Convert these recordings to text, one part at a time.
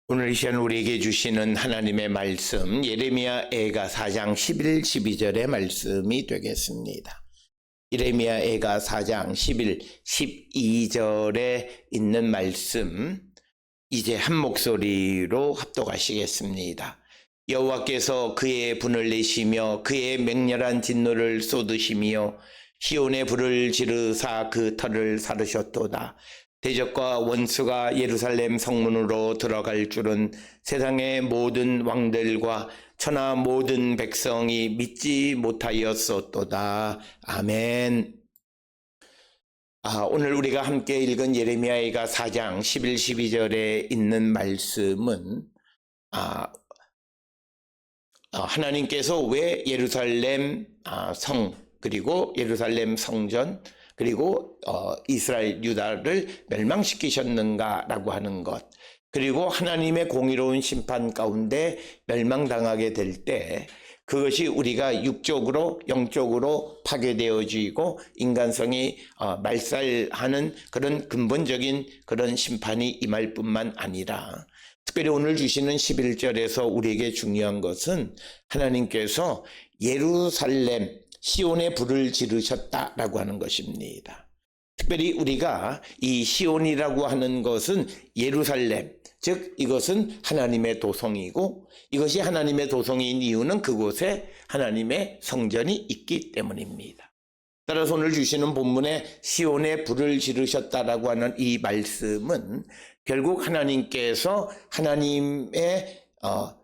오늘 이 시간 우리에게 주시는 하나님의 말씀 예레미야 애가 4장 11, 12절의 말씀이 되겠습니다. 예레미야 애가 4장 11, 12절에 있는 말씀 이제 한 목소리로 합독하시겠습니다. 여호와께서 그의 분을 내시며 그의 맹렬한 진노를 쏟으시며 시온의 불을 지르사 그 터를 사르셨도다. 대적과 원수가 예루살렘 성문으로 들어갈 줄은 세상의 모든 왕들과 천하 모든 백성이 믿지 못하였었도다. 아멘. 오늘 우리가 함께 읽은 예레미야가 4장 11, 12절에 있는 말씀은 하나님께서 왜 예루살렘 성 그리고 예루살렘 성전 그리고 이스라엘 유다를 멸망시키셨는가라고 하는 것, 그리고 하나님의 공의로운 심판 가운데 멸망당하게 될 때 그것이 우리가 육적으로 영적으로 파괴되어지고 인간성이 말살하는 그런 근본적인 그런 심판이 임할 뿐만 아니라 특별히 오늘 주시는 11절에서 우리에게 중요한 것은 하나님께서 예루살렘 시온의 불을 지르셨다라고 하는 것입니다. 특별히 우리가 이 시온이라고 하는 것은 예루살렘, 즉 이것은 하나님의 도성이고 이것이 하나님의 도성인 이유는 그곳에 하나님의 성전이 있기 때문입니다. 따라서 오늘 주시는 본문에 시온의 불을 지르셨다라고 하는 이 말씀은 결국 하나님께서 하나님의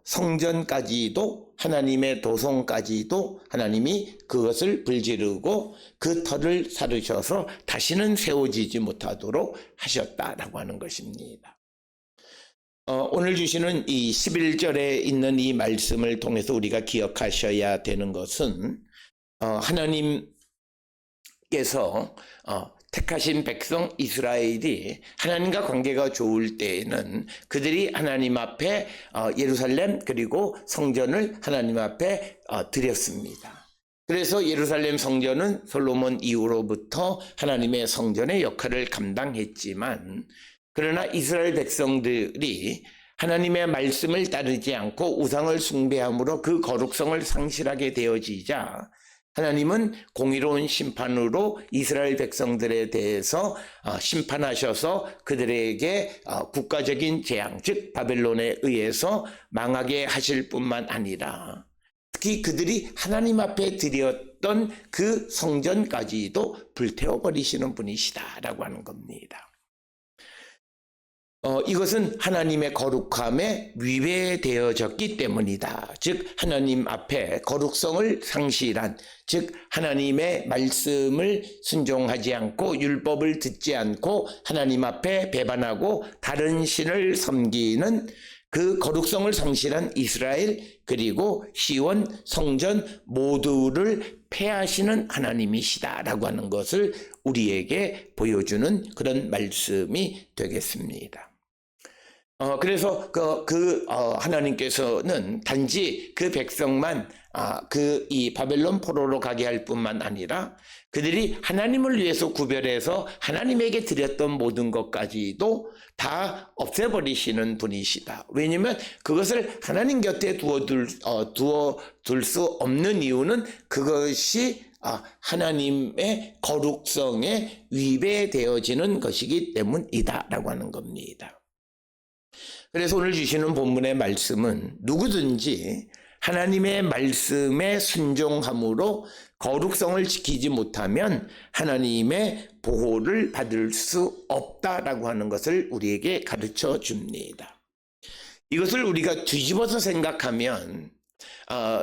성전까지도 하나님의 도성까지도 하나님이 그것을 불지르고 그 터를 사르셔서 다시는 세워지지 못하도록 하셨다라고 하는 것입니다. 오늘 주시는 이 11절에 있는 이 말씀을 통해서 우리가 기억하셔야 되는 것은 하나님께서 택하신 백성 이스라엘이 하나님과 관계가 좋을 때에는 그들이 하나님 앞에 예루살렘 그리고 성전을 하나님 앞에 드렸습니다. 그래서 예루살렘 성전은 솔로몬 이후로부터 하나님의 성전의 역할을 감당했지만, 그러나 이스라엘 백성들이 하나님의 말씀을 따르지 않고 우상을 숭배함으로 그 거룩성을 상실하게 되어지자 하나님은 공의로운 심판으로 이스라엘 백성들에 대해서 심판하셔서 그들에게 국가적인 재앙, 즉 바벨론에 의해서 망하게 하실 뿐만 아니라 특히 그들이 하나님 앞에 드렸던 그 성전까지도 불태워버리시는 분이시다라고 하는 겁니다. 이것은 하나님의 거룩함에 위배되어졌기 때문이다. 즉 하나님 앞에 거룩성을 상실한, 즉 하나님의 말씀을 순종하지 않고 율법을 듣지 않고 하나님 앞에 배반하고 다른 신을 섬기는 그 거룩성을 상실한 이스라엘 그리고 시온 성전 모두를 폐하시는 하나님이시다라고 하는 것을 우리에게 보여주는 그런 말씀이 되겠습니다. 그래서 하나님께서는 단지 그 백성만 이 바벨론 포로로 가게 할 뿐만 아니라 그들이 하나님을 위해서 구별해서 하나님에게 드렸던 모든 것까지도 다 없애버리시는 분이시다. 왜냐하면 그것을 하나님 곁에 두어둘 수 없는 이유는 그것이 하나님의 거룩성에 위배되어지는 것이기 때문이다라고 하는 겁니다. 그래서 오늘 주시는 본문의 말씀은 누구든지 하나님의 말씀에 순종함으로 거룩성을 지키지 못하면 하나님의 보호를 받을 수 없다라고 하는 것을 우리에게 가르쳐 줍니다. 이것을 우리가 뒤집어서 생각하면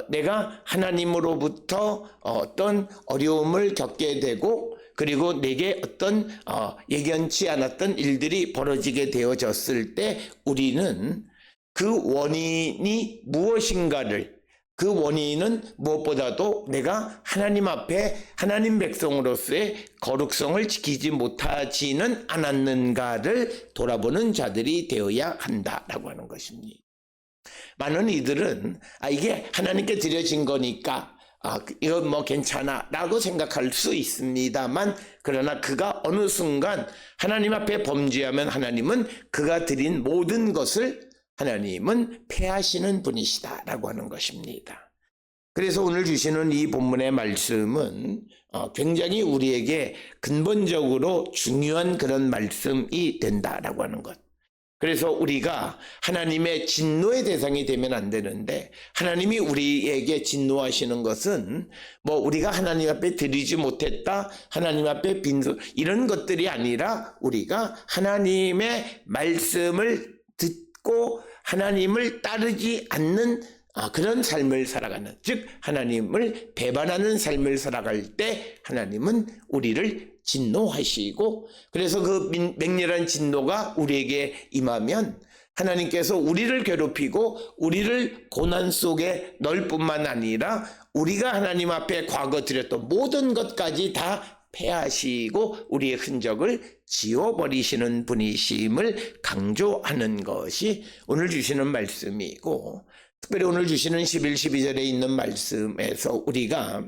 내가 하나님으로부터 어떤 어려움을 겪게 되고 그리고 내게 어떤 예견치 않았던 일들이 벌어지게 되어졌을 때 우리는 그 원인이 무엇인가를, 그 원인은 무엇보다도 내가 하나님 앞에 하나님 백성으로서의 거룩성을 지키지 못하지는 않았는가를 돌아보는 자들이 되어야 한다라고 하는 것입니다. 많은 이들은 이게 하나님께 드려진 거니까 이건 뭐 괜찮아 라고 생각할 수 있습니다만, 그러나 그가 어느 순간 하나님 앞에 범죄하면 하나님은 그가 드린 모든 것을 하나님은 패하시는 분이시다라고 하는 것입니다. 그래서 오늘 주시는 이 본문의 말씀은 굉장히 우리에게 근본적으로 중요한 그런 말씀이 된다라고 하는 것. 그래서 우리가 하나님의 진노의 대상이 되면 안 되는데, 하나님이 우리에게 진노하시는 것은 우리가 하나님 앞에 드리지 못했다, 하나님 앞에 빈손, 이런 것들이 아니라 우리가 하나님의 말씀을 듣고 하나님을 따르지 않는 그런 삶을 살아가는, 즉 하나님을 배반하는 삶을 살아갈 때 하나님은 우리를 진노하시고, 그래서 그 맹렬한 진노가 우리에게 임하면 하나님께서 우리를 괴롭히고 우리를 고난 속에 넣을 뿐만 아니라 우리가 하나님 앞에 과거 드렸던 모든 것까지 다 패하시고 우리의 흔적을 지워버리시는 분이심을 강조하는 것이 오늘 주시는 말씀이고, 특별히 오늘 주시는 11, 12절에 있는 말씀에서 우리가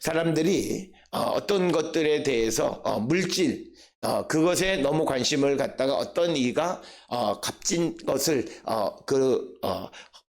사람들이 어떤 것들에 대해서 물질, 그것에 너무 관심을 갖다가 어떤 이가 값진 것을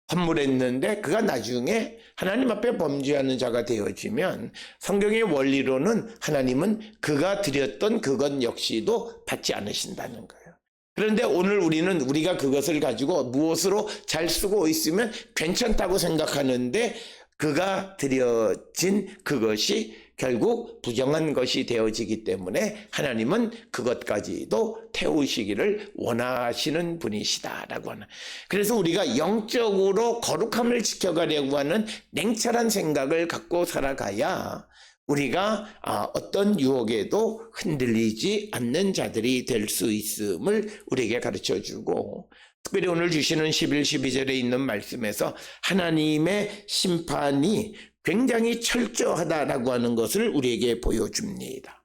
환물했는데 그가 나중에 하나님 앞에 범죄하는 자가 되어지면 성경의 원리로는 하나님은 그가 드렸던 그것 역시도 받지 않으신다는 거예요. 그런데 오늘 우리가 그것을 가지고 무엇으로 잘 쓰고 있으면 괜찮다고 생각하는데 그가 드려진 그것이 결국 부정한 것이 되어지기 때문에 하나님은 그것까지도 태우시기를 원하시는 분이시다라고 하는. 그래서 우리가 영적으로 거룩함을 지켜가려고 하는 냉철한 생각을 갖고 살아가야 우리가 어떤 유혹에도 흔들리지 않는 자들이 될 수 있음을 우리에게 가르쳐주고, 특별히 오늘 주시는 11, 12절에 있는 말씀에서 하나님의 심판이 굉장히 철저하다라고 하는 것을 우리에게 보여줍니다.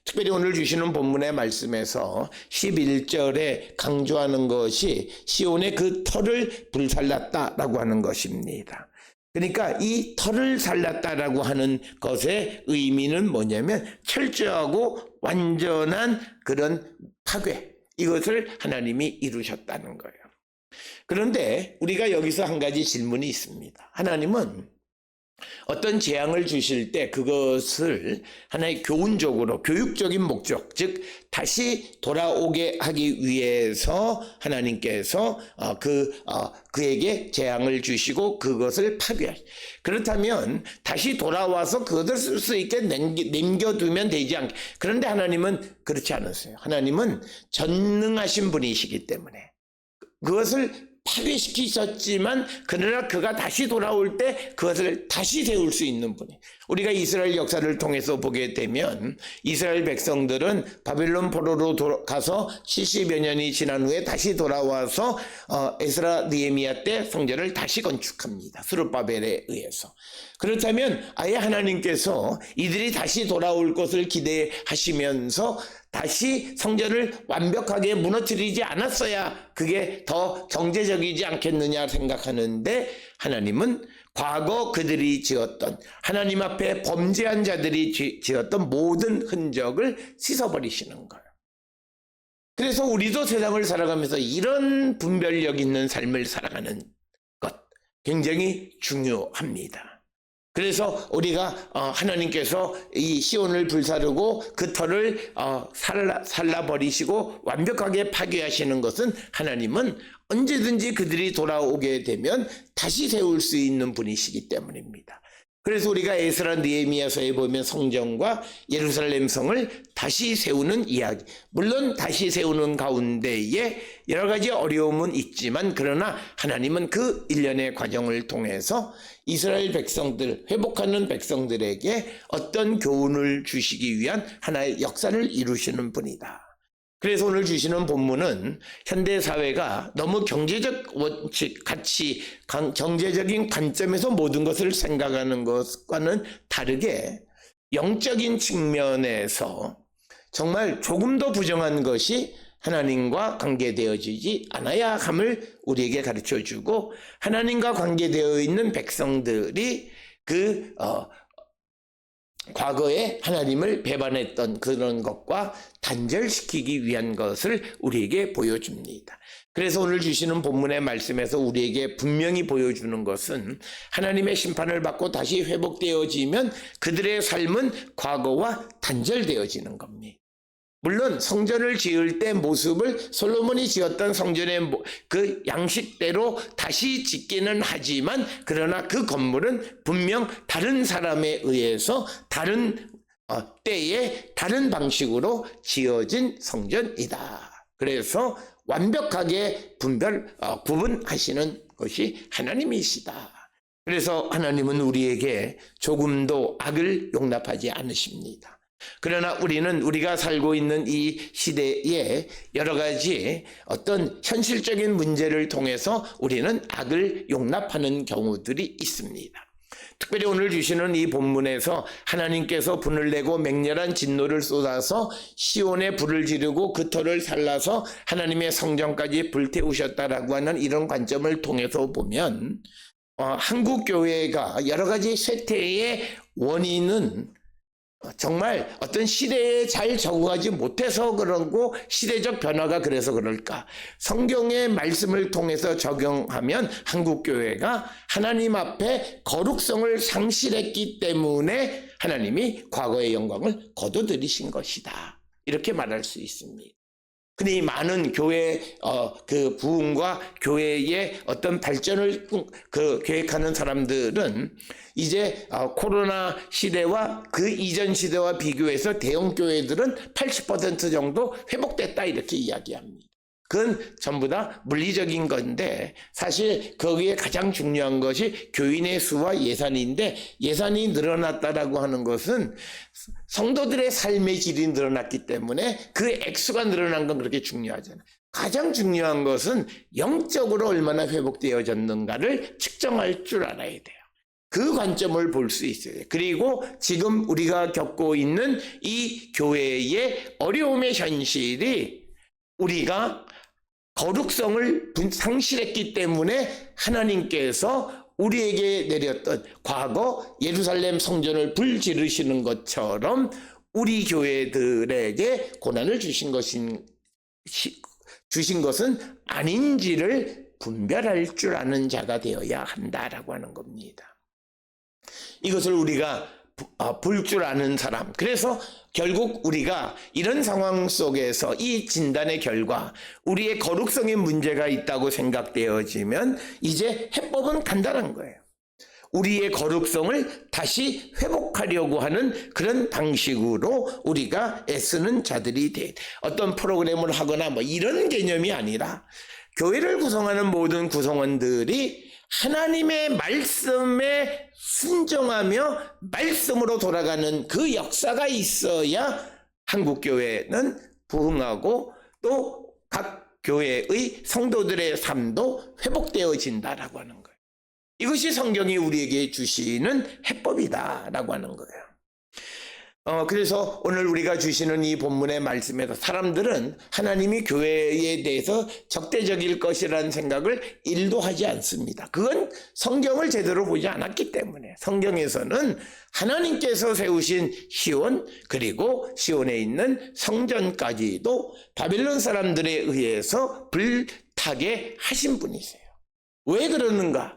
특별히 오늘 주시는 본문의 말씀에서 11절에 강조하는 것이 시온의 그 터를 불살랐다라고 하는 것입니다. 그러니까 이 터를 살랐다라고 하는 것의 의미는 뭐냐면 철저하고 완전한 그런 파괴, 이것을 하나님이 이루셨다는 거예요. 그런데 우리가 여기서 한 가지 질문이 있습니다. 하나님은 어떤 재앙을 주실 때 그것을 하나의 교훈적으로 교육적인 목적, 즉 다시 돌아오게 하기 위해서 하나님께서 그에게 재앙을 주시고 그것을 파괴하시. 그렇다면 다시 돌아와서 그것을 쓸 수 있게 남겨두면 되지 않게. 그런데 하나님은 그렇지 않으세요. 하나님은 전능하신 분이시기 때문에 그것을 파괴시키셨지만 그러나 그가 다시 돌아올 때 그것을 다시 세울 수 있는 분이. 우리가 이스라엘 역사를 통해서 보게 되면 이스라엘 백성들은 바벨론 포로로 가서 70여 년이 지난 후에 다시 돌아와서 에스라 느헤미야 때 성전을 다시 건축합니다. 스룹바벨에 의해서. 그렇다면 아예 하나님께서 이들이 다시 돌아올 것을 기대하시면서 다시 성전을 완벽하게 무너뜨리지 않았어야 그게 더 경제적이지 않겠느냐 생각하는데, 하나님은 과거 그들이 지었던, 하나님 앞에 범죄한 자들이 지었던 모든 흔적을 씻어버리시는 거예요. 그래서 우리도 세상을 살아가면서 이런 분별력 있는 삶을 살아가는 것 굉장히 중요합니다. 그래서 우리가 하나님께서 이 시온을 불사르고 그 터를 살라버리시고 완벽하게 파괴하시는 것은 하나님은 언제든지 그들이 돌아오게 되면 다시 세울 수 있는 분이시기 때문입니다. 그래서 우리가 에스라 느헤미야서에 보면 성전과 예루살렘 성을 다시 세우는 이야기, 물론 다시 세우는 가운데에 여러 가지 어려움은 있지만 그러나 하나님은 그 일련의 과정을 통해서 이스라엘 백성들, 회복하는 백성들에게 어떤 교훈을 주시기 위한 하나의 역사를 이루시는 분이다. 그래서 오늘 주시는 본문은 현대사회가 너무 경제적 원칙, 가치, 경제적인 관점에서 모든 것을 생각하는 것과는 다르게 영적인 측면에서 정말 조금 더 부정한 것이 하나님과 관계되어지지 않아야 함을 우리에게 가르쳐주고, 하나님과 관계되어 있는 백성들이 과거에 하나님을 배반했던 그런 것과 단절시키기 위한 것을 우리에게 보여줍니다. 그래서 오늘 주시는 본문의 말씀에서 우리에게 분명히 보여주는 것은 하나님의 심판을 받고 다시 회복되어지면 그들의 삶은 과거와 단절되어지는 겁니다. 물론 성전을 지을 때 모습을 솔로몬이 지었던 성전의 그 양식대로 다시 짓기는 하지만 그러나 그 건물은 분명 다른 사람에 의해서 다른 때에 다른 방식으로 지어진 성전이다. 그래서 완벽하게 구분하시는 것이 하나님이시다. 그래서 하나님은 우리에게 조금도 악을 용납하지 않으십니다. 그러나 우리가 살고 있는 이 시대에 여러 가지 어떤 현실적인 문제를 통해서 우리는 악을 용납하는 경우들이 있습니다. 특별히 오늘 주시는 이 본문에서 하나님께서 분을 내고 맹렬한 진노를 쏟아서 시온에 불을 지르고 그 터를 살라서 하나님의 성전까지 불태우셨다라고 하는 이런 관점을 통해서 보면 한국 교회가 여러 가지 쇠퇴의 원인은 정말 어떤 시대에 잘 적응하지 못해서 그런고 시대적 변화가 그래서 그럴까? 성경의 말씀을 통해서 적용하면 한국교회가 하나님 앞에 거룩성을 상실했기 때문에 하나님이 과거의 영광을 거둬들이신 것이다. 이렇게 말할 수 있습니다. 근데 이 많은 교회 그 부흥과 교회의 어떤 발전을 계획하는 사람들은 이제 코로나 시대와 그 이전 시대와 비교해서 대형 교회들은 80% 정도 회복됐다 이렇게 이야기합니다. 그건 전부 다 물리적인 건데 사실 거기에 가장 중요한 것이 교인의 수와 예산인데 예산이 늘어났다라고 하는 것은 성도들의 삶의 질이 늘어났기 때문에 그 액수가 늘어난 건 그렇게 중요하잖아요. 가장 중요한 것은 영적으로 얼마나 회복되어졌는가를 측정할 줄 알아야 돼요. 그 관점을 볼 수 있어요. 그리고 지금 우리가 겪고 있는 이 교회의 어려움의 현실이 우리가 거룩성을 상실했기 때문에 하나님께서 우리에게 내렸던 과거 예루살렘 성전을 불지르시는 것처럼 우리 교회들에게 고난을 주신 것은 아닌지를 분별할 줄 아는 자가 되어야 한다라고 하는 겁니다. 이것을 우리가 볼 줄 아는 사람. 그래서 결국 우리가 이런 상황 속에서 이 진단의 결과 우리의 거룩성에 문제가 있다고 생각되어지면 이제 해법은 간단한 거예요. 우리의 거룩성을 다시 회복하려고 하는 그런 방식으로 우리가 애쓰는 자들이 돼. 어떤 프로그램을 하거나 뭐 이런 개념이 아니라 교회를 구성하는 모든 구성원들이 하나님의 말씀에 순종하며 말씀으로 돌아가는 그 역사가 있어야 한국교회는 부흥하고 또 각 교회의 성도들의 삶도 회복되어진다라고 하는 거예요. 이것이 성경이 우리에게 주시는 해법이다라고 하는 거예요. 그래서 오늘 우리가 주시는 이 본문의 말씀에서 사람들은 하나님이 교회에 대해서 적대적일 것이라는 생각을 1도 하지 않습니다. 그건 성경을 제대로 보지 않았기 때문에 성경에서는 하나님께서 세우신 시온 그리고 시온에 있는 성전까지도 바벨론 사람들에 의해서 불타게 하신 분이세요. 왜 그러는가?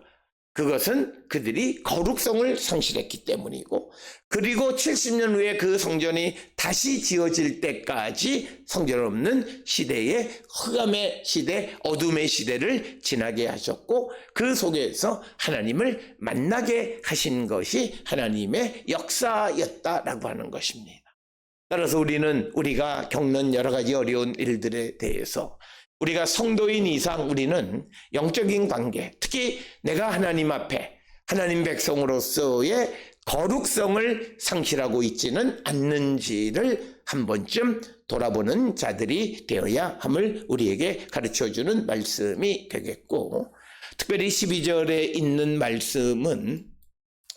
그것은 그들이 거룩성을 상실했기 때문이고 그리고 70년 후에 그 성전이 다시 지어질 때까지 성전 없는 시대에 흑암의 시대, 어둠의 시대를 지나게 하셨고 그 속에서 하나님을 만나게 하신 것이 하나님의 역사였다라고 하는 것입니다. 따라서 우리가 겪는 여러 가지 어려운 일들에 대해서 우리가 성도인 이상 우리는 영적인 관계, 특히 내가 하나님 앞에 하나님 백성으로서의 거룩성을 상실하고 있지는 않는지를 한 번쯤 돌아보는 자들이 되어야 함을 우리에게 가르쳐주는 말씀이 되겠고, 특별히 12절에 있는 말씀은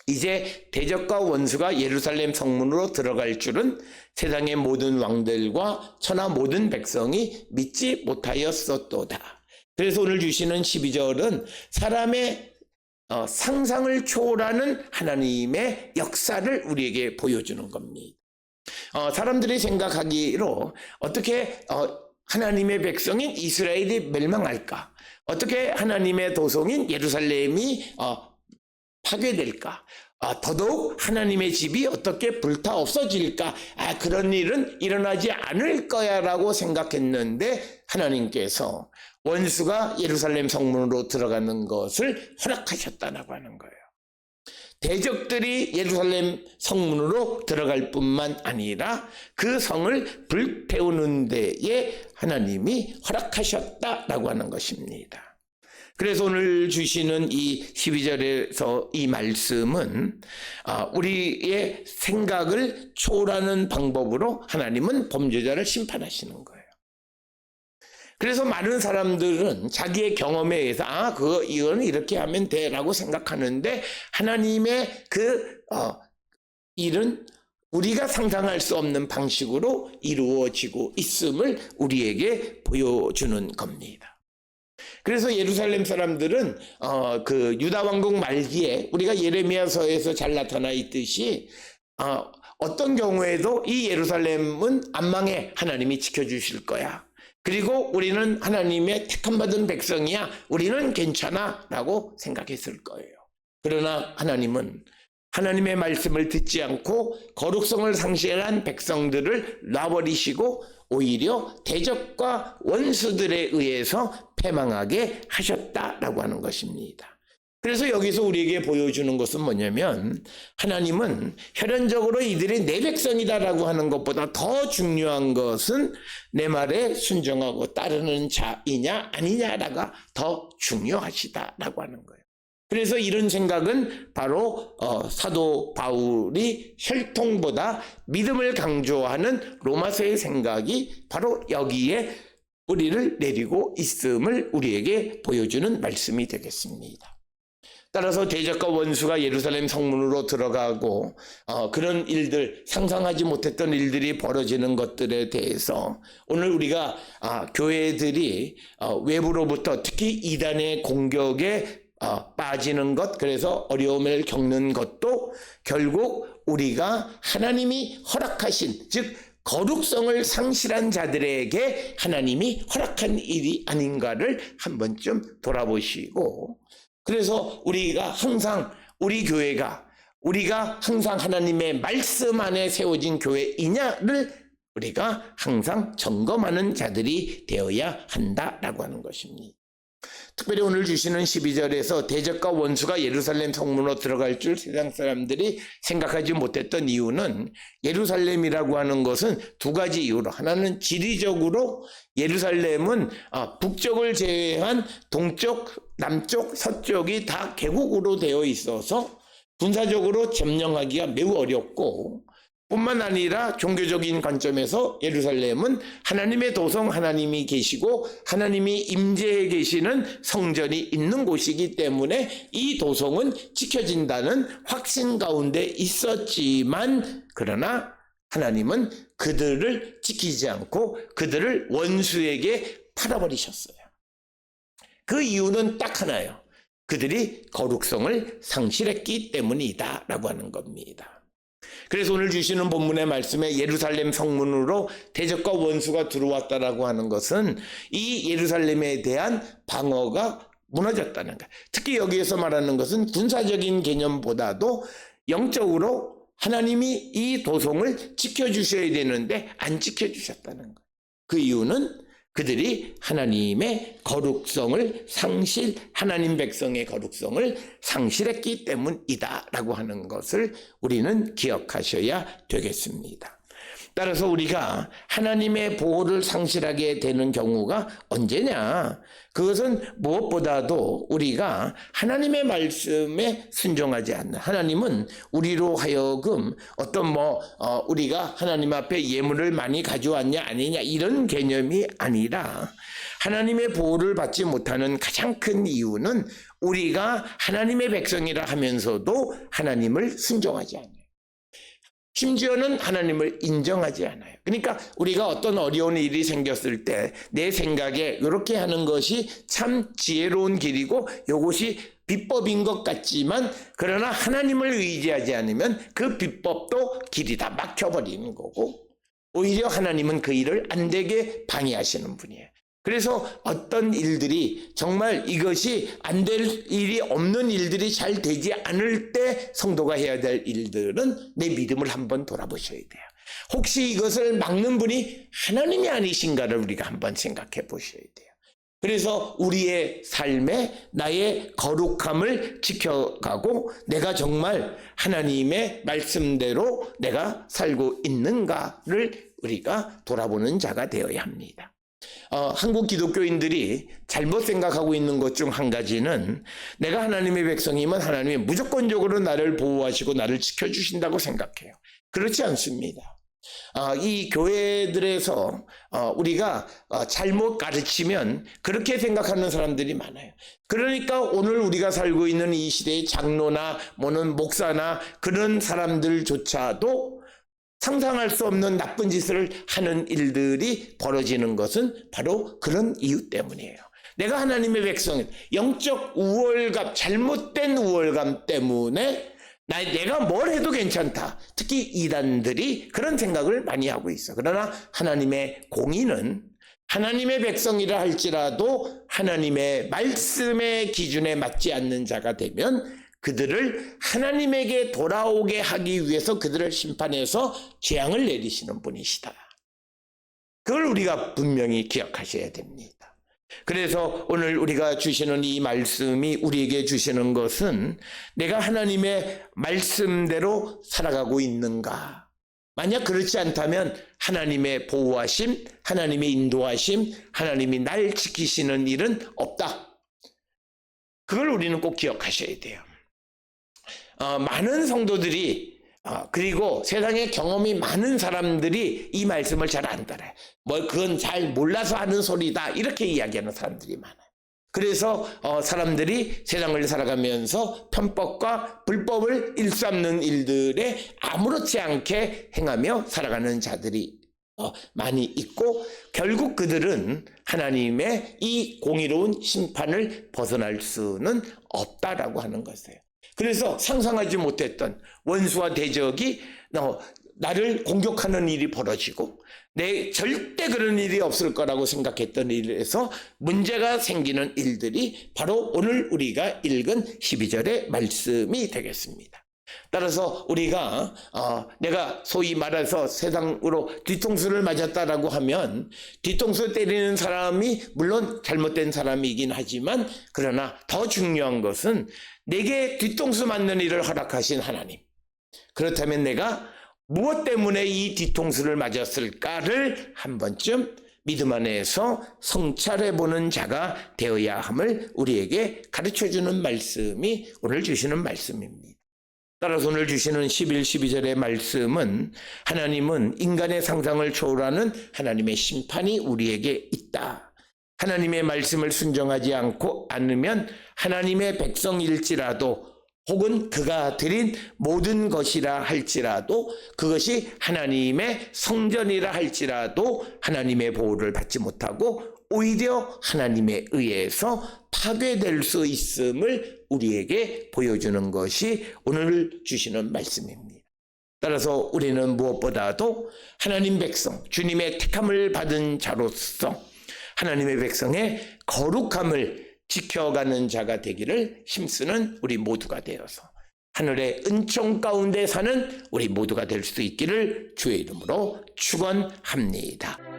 이제 대적과 원수가 예루살렘 성문으로 들어갈 줄은 세상의 모든 왕들과 천하 모든 백성이 믿지 못하였었도다. 그래서 오늘 주시는 12절은 사람의 상상을 초월하는 하나님의 역사를 우리에게 보여주는 겁니다. 사람들이 생각하기로 어떻게 하나님의 백성인 이스라엘이 멸망할까? 어떻게 하나님의 도성인 예루살렘이 파괴될까? 더더욱 하나님의 집이 어떻게 불타 없어질까? 그런 일은 일어나지 않을 거야 라고 생각했는데 하나님께서 원수가 예루살렘 성문으로 들어가는 것을 허락하셨다라고 하는 거예요. 대적들이 예루살렘 성문으로 들어갈 뿐만 아니라 그 성을 불태우는 데에 하나님이 허락하셨다라고 하는 것입니다. 그래서 오늘 주시는 이 12절에서 이 말씀은 우리의 생각을 초월하는 방법으로 하나님은 범죄자를 심판하시는 거예요. 그래서 많은 사람들은 자기의 경험에 의해서 이건 이렇게 하면 돼라고 생각하는데 하나님의 그 일은 우리가 상상할 수 없는 방식으로 이루어지고 있음을 우리에게 보여주는 겁니다. 그래서 예루살렘 사람들은 그 유다 왕국 말기에 우리가 예레미야서에서 잘 나타나 있듯이 어떤 경우에도 이 예루살렘은 안 망해, 하나님이 지켜주실 거야. 그리고 우리는 하나님의 택함받은 백성이야, 우리는 괜찮아 라고 생각했을 거예요. 그러나 하나님은 하나님의 말씀을 듣지 않고 거룩성을 상실한 백성들을 놔버리시고 오히려 대적과 원수들에 의해서 패망하게 하셨다라고 하는 것입니다. 그래서 여기서 우리에게 보여주는 것은 뭐냐면 하나님은 혈연적으로 이들이 내 백성이다라고 하는 것보다 더 중요한 것은 내 말에 순종하고 따르는 자이냐 아니냐가 더 중요하시다라고 하는 거예요. 그래서 이런 생각은 바로 사도 바울이 혈통보다 믿음을 강조하는 로마서의 생각이 바로 여기에 뿌리를 내리고 있음을 우리에게 보여주는 말씀이 되겠습니다. 따라서 대적과 원수가 예루살렘 성문으로 들어가고 그런 일들, 상상하지 못했던 일들이 벌어지는 것들에 대해서 오늘 우리가 교회들이 외부로부터 특히 이단의 공격에 빠지는 것, 그래서 어려움을 겪는 것도 결국 우리가 하나님이 허락하신, 즉 거룩성을 상실한 자들에게 하나님이 허락한 일이 아닌가를 한 번쯤 돌아보시고, 그래서 우리가 항상 우리 교회가 우리가 항상 하나님의 말씀 안에 세워진 교회이냐를 우리가 항상 점검하는 자들이 되어야 한다라고 하는 것입니다. 특별히 오늘 주시는 12절에서 대적과 원수가 예루살렘 성문으로 들어갈 줄 세상 사람들이 생각하지 못했던 이유는 예루살렘이라고 하는 것은 두 가지 이유로, 하나는 지리적으로 예루살렘은 북쪽을 제외한 동쪽, 남쪽, 서쪽이 다 계곡으로 되어 있어서 군사적으로 점령하기가 매우 어렵고, 뿐만 아니라 종교적인 관점에서 예루살렘은 하나님의 도성, 하나님이 계시고 하나님이 임재해 계시는 성전이 있는 곳이기 때문에 이 도성은 지켜진다는 확신 가운데 있었지만, 그러나 하나님은 그들을 지키지 않고 그들을 원수에게 팔아버리셨어요. 그 이유는 딱 하나예요. 그들이 거룩성을 상실했기 때문이다 라고 하는 겁니다. 그래서 오늘 주시는 본문의 말씀에 예루살렘 성문으로 대적과 원수가 들어왔다라고 하는 것은 이 예루살렘에 대한 방어가 무너졌다는 거예요. 특히 여기에서 말하는 것은 군사적인 개념보다도 영적으로 하나님이 이 도성을 지켜주셔야 되는데 안 지켜주셨다는 거예요. 그 이유는 그들이 하나님의 거룩성을 하나님 백성의 거룩성을 상실했기 때문이다라고 하는 것을 우리는 기억하셔야 되겠습니다. 따라서 우리가 하나님의 보호를 상실하게 되는 경우가 언제냐? 그것은 무엇보다도 우리가 하나님의 말씀에 순종하지 않는, 하나님은 우리로 하여금 어떤 우리가 하나님 앞에 예물을 많이 가져왔냐 아니냐 이런 개념이 아니라 하나님의 보호를 받지 못하는 가장 큰 이유는 우리가 하나님의 백성이라 하면서도 하나님을 순종하지 않아요. 심지어는 하나님을 인정하지 않아요. 그러니까 우리가 어떤 어려운 일이 생겼을 때 내 생각에 이렇게 하는 것이 참 지혜로운 길이고 이것이 비법인 것 같지만 그러나 하나님을 의지하지 않으면 그 비법도 길이 다 막혀버리는 거고 오히려 하나님은 그 일을 안 되게 방해하시는 분이에요. 그래서 어떤 일들이 정말 이것이 안 될 일이 없는 일들이 잘 되지 않을 때 성도가 해야 될 일들은 내 믿음을 한번 돌아보셔야 돼요. 혹시 이것을 막는 분이 하나님이 아니신가를 우리가 한번 생각해 보셔야 돼요. 그래서 우리의 삶에 나의 거룩함을 지켜가고 내가 정말 하나님의 말씀대로 내가 살고 있는가를 우리가 돌아보는 자가 되어야 합니다. 한국 기독교인들이 잘못 생각하고 있는 것 중 한 가지는 내가 하나님의 백성이면 하나님이 무조건적으로 나를 보호하시고 나를 지켜주신다고 생각해요. 그렇지 않습니다. 이 교회들에서 우리가 잘못 가르치면 그렇게 생각하는 사람들이 많아요. 그러니까 오늘 우리가 살고 있는 이 시대의 장로나 뭐는 목사나 그런 사람들조차도 상상할 수 없는 나쁜 짓을 하는 일들이 벌어지는 것은 바로 그런 이유 때문이에요. 내가 하나님의 백성인 영적 우월감, 잘못된 우월감 때문에 내가 뭘 해도 괜찮다. 특히 이단들이 그런 생각을 많이 하고 있어. 그러나 하나님의 공의는 하나님의 백성이라 할지라도 하나님의 말씀의 기준에 맞지 않는 자가 되면 그들을 하나님에게 돌아오게 하기 위해서 그들을 심판해서 재앙을 내리시는 분이시다. 그걸 우리가 분명히 기억하셔야 됩니다. 그래서 오늘 우리가 주시는 이 말씀이 우리에게 주시는 것은 내가 하나님의 말씀대로 살아가고 있는가? 만약 그렇지 않다면 하나님의 보호하심, 하나님의 인도하심, 하나님이 날 지키시는 일은 없다. 그걸 우리는 꼭 기억하셔야 돼요. 많은 성도들이 그리고 세상에 경험이 많은 사람들이 이 말씀을 잘 안 따라요. 그건 잘 몰라서 하는 소리다 이렇게 이야기하는 사람들이 많아요. 그래서 사람들이 세상을 살아가면서 편법과 불법을 일삼는 일들에 아무렇지 않게 행하며 살아가는 자들이 많이 있고 결국 그들은 하나님의 이 공의로운 심판을 벗어날 수는 없다라고 하는 것이에요. 그래서 상상하지 못했던 원수와 대적이 나를 공격하는 일이 벌어지고 절대 그런 일이 없을 거라고 생각했던 일에서 문제가 생기는 일들이 바로 오늘 우리가 읽은 12절의 말씀이 되겠습니다. 따라서 우리가 내가 소위 말해서 세상으로 뒤통수를 맞았다라고 하면 뒤통수 때리는 사람이 물론 잘못된 사람이긴 하지만 그러나 더 중요한 것은 내게 뒤통수 맞는 일을 허락하신 하나님. 그렇다면 내가 무엇 때문에 이 뒤통수를 맞았을까를 한 번쯤 믿음 안에서 성찰해보는 자가 되어야 함을 우리에게 가르쳐주는 말씀이 오늘 주시는 말씀입니다. 따라서 오늘 주시는 11, 12절의 말씀은 하나님은 인간의 상상을 초월하는 하나님의 심판이 우리에게 있다. 하나님의 말씀을 순종하지 않으면 하나님의 백성일지라도 혹은 그가 드린 모든 것이라 할지라도 그것이 하나님의 성전이라 할지라도 하나님의 보호를 받지 못하고 오히려 하나님에 의해서 파괴될 수 있음을 우리에게 보여주는 것이 오늘 주시는 말씀입니다. 따라서 우리는 무엇보다도 하나님 백성, 주님의 택함을 받은 자로서 하나님의 백성의 거룩함을 지켜가는 자가 되기를 힘쓰는 우리 모두가 되어서 하늘의 은총 가운데 사는 우리 모두가 될 수 있기를 주의 이름으로 축원합니다.